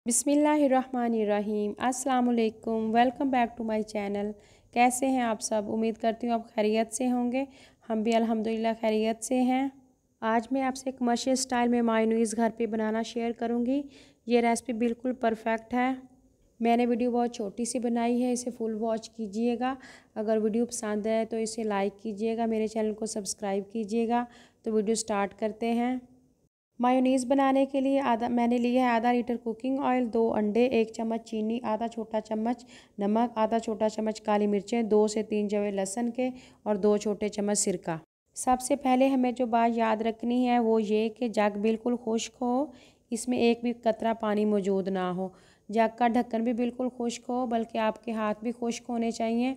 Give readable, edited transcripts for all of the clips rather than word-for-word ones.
बिस्मिल्लाहिर्रहमानिर्रहीम। अस्सलाम वालेकुम। Welcome back to my channel. कैसे हैं आप सब? उम्मीद करती हूँ आप खैरियत से होंगे। हम भी अल्हम्दुलिल्लाह खैरियत से हैं। आज मैं आपसे कमर्शियल स्टाइल में मायोनीज़ घर पे बनाना शेयर करूँगी। ये रेसिपी बिल्कुल परफेक्ट है। मैंने वीडियो बहुत छोटी सी बनाई है, इसे फुल वॉच कीजिएगा। अगर वीडियो पसंद है तो इसे लाइक कीजिएगा, मेरे चैनल को सब्सक्राइब कीजिएगा। तो वीडियो स्टार्ट करते हैं। मायोनीज़ बनाने के लिए मैंने लिया है आधा लीटर कुकिंग ऑयल, 2 अंडे, 1 चम्मच चीनी, आधा छोटा चम्मच नमक, आधा छोटा चम्मच काली मिर्चें, 2 से 3 जवे लहसुन के और 2 छोटे चम्मच सिरका। सबसे पहले हमें जो बात याद रखनी है वो ये कि जग बिल्कुल खुश्क हो, इसमें एक भी कतरा पानी मौजूद ना हो। जग का ढक्कन भी बिल्कुल खुश्क हो, बल्कि आपके हाथ भी खुश्क होने चाहिए,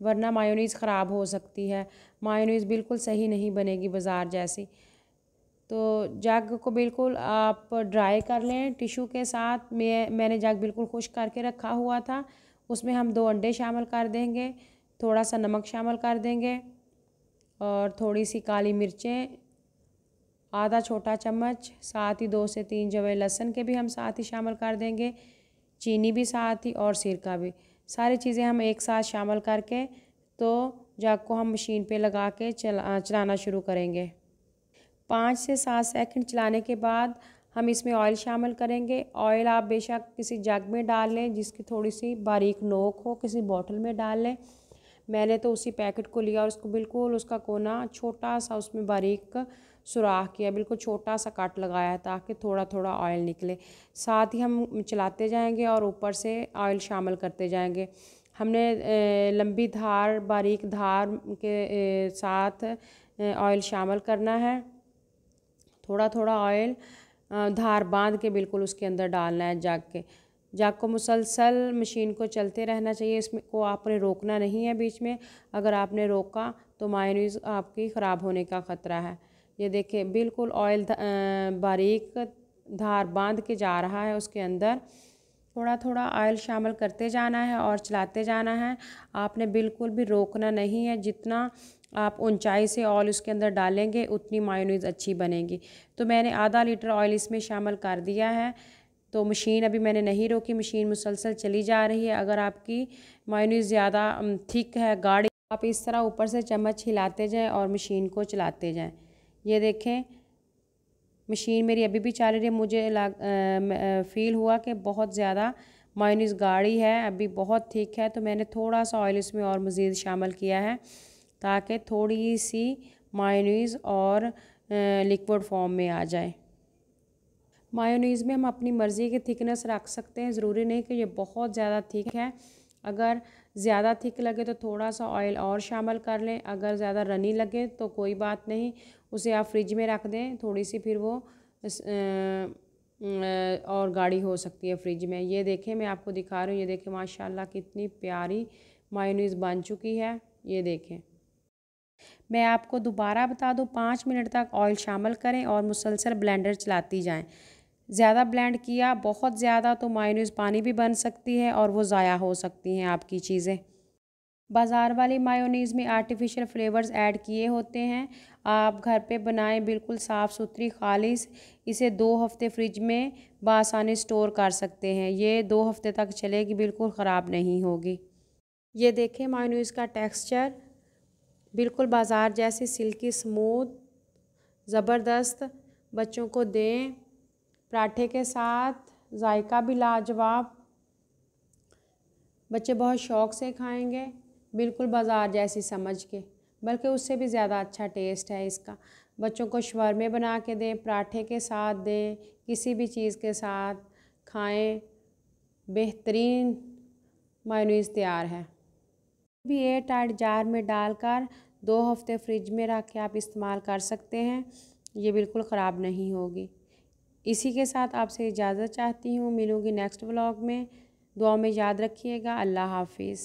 वरना मायोनीज़ ख़राब हो सकती है। मायोनीज़ बिल्कुल सही नहीं बनेगी बाज़ार जैसी। तो जग को बिल्कुल आप ड्राई कर लें टिशू के साथ। मैंने जग बिल्कुल खुश्क करके रखा हुआ था। उसमें हम 2 अंडे शामिल कर देंगे, थोड़ा सा नमक शामिल कर देंगे और थोड़ी सी काली मिर्चें, आधा छोटा चम्मच, साथ ही 2 से 3 जवे लहसुन के भी हम साथ ही शामिल कर देंगे, चीनी भी साथ ही और सिरका भी। सारी चीज़ें हम एक साथ शामिल करके तो जग को हम मशीन पे लगा के चलाना शुरू करेंगे। 5 से 7 सेकंड चलाने के बाद हम इसमें ऑयल शामिल करेंगे। ऑयल आप बेशक किसी जग में डाल लें जिसकी थोड़ी सी बारीक नोक हो, किसी बॉटल में डाल लें। मैंने तो उसी पैकेट को लिया और उसको बिल्कुल उसका कोना छोटा सा उसमें बारीक सुराख किया, बिल्कुल छोटा सा कट लगाया ताकि थोड़ा थोड़ा ऑयल निकले। साथ ही हम चलाते जाएंगे और ऊपर से ऑयल शामिल करते जाएंगे। हमने लंबी धार बारीक धार के साथ ऑयल शामिल करना है। थोड़ा थोड़ा ऑयल धार बांध के बिल्कुल उसके अंदर डालना है जग को मुसलसल मशीन को चलते रहना चाहिए। इसमें को आपने रोकना नहीं है बीच में। अगर आपने रोका तो मायोनीज़ आपकी ख़राब होने का ख़तरा है। ये देखिए बिल्कुल ऑयल बारीक धार बांध के जा रहा है, उसके अंदर थोड़ा थोड़ा ऑयल शामिल करते जाना है और चलाते जाना है। आपने बिल्कुल भी रोकना नहीं है। जितना आप ऊंचाई से ऑयल उसके अंदर डालेंगे उतनी मायोनीज़ अच्छी बनेगी। तो मैंने आधा लीटर ऑयल इसमें शामिल कर दिया है। तो मशीन अभी मैंने नहीं रोकी, मशीन मुसलसल चली जा रही है। अगर आपकी मायोनीज़ ज़्यादा थिक है, गाढ़ी, आप इस तरह ऊपर से चम्मच हिलाते जाएं और मशीन को चलाते जाएं। ये देखें मशीन मेरी अभी भी चल रही है। मुझे फ़ील हुआ कि बहुत ज़्यादा मायोनीज़ गाढ़ी है, अभी बहुत थिक है। तो मैंने थोड़ा सा ऑयल इसमें और मज़ीद शामिल किया है ताकि थोड़ी सी मायोनीज़ और लिक्विड फॉर्म में आ जाए। मायोनीज़ में हम अपनी मर्ज़ी की थिकनेस रख सकते हैं, ज़रूरी नहीं कि ये बहुत ज़्यादा थिक है। अगर ज़्यादा थिक लगे तो थोड़ा सा ऑयल और शामिल कर लें, अगर ज़्यादा रनी लगे तो कोई बात नहीं, उसे आप फ्रिज में रख दें, थोड़ी सी फिर वो और गाढ़ी हो सकती है फ्रिज में। ये देखें मैं आपको दिखा रही हूँ, ये देखें माशाल्लाह कितनी प्यारी मायोनीज़ बन चुकी है। ये देखें मैं आपको दोबारा बता दूं, 5 मिनट तक ऑयल शामिल करें और मुसलसल ब्लेंडर चलाती जाएं। ज़्यादा ब्लेंड किया बहुत ज़्यादा तो मायोनीज़ पानी भी बन सकती है और वो ज़ाया हो सकती हैं आपकी चीज़ें। बाज़ार वाली मायोनीज़ में आर्टिफिशियल फ्लेवर्स ऐड किए होते हैं। आप घर पे बनाएं बिल्कुल साफ़ सुथरी खालिस। इसे 2 हफ़्ते फ्रिज में बआसानी स्टोर कर सकते हैं। ये 2 हफ़्ते तक चलेगी, बिल्कुल ख़राब नहीं होगी। ये देखें मायोनीज़ का टेक्सचर बिल्कुल बाज़ार जैसे सिल्की स्मूथ ज़बरदस्त। बच्चों को दें पराठे के साथ, जायका भी लाजवाब, बच्चे बहुत शौक़ से खाएंगे, बिल्कुल बाज़ार जैसी समझ के, बल्कि उससे भी ज़्यादा अच्छा टेस्ट है इसका। बच्चों को शवरमे बना के दें, पराठे के साथ दें, किसी भी चीज़ के साथ खाएं, बेहतरीन मायोनीज़ तैयार है। भी एयर टाइट जार में डालकर 2 हफ़्ते फ्रिज में रख के आप इस्तेमाल कर सकते हैं, ये बिल्कुल ख़राब नहीं होगी। इसी के साथ आपसे इजाज़त चाहती हूँ, मिलूँगी नेक्स्ट व्लॉग में। दुआ में याद रखिएगा। अल्लाह हाफिज़।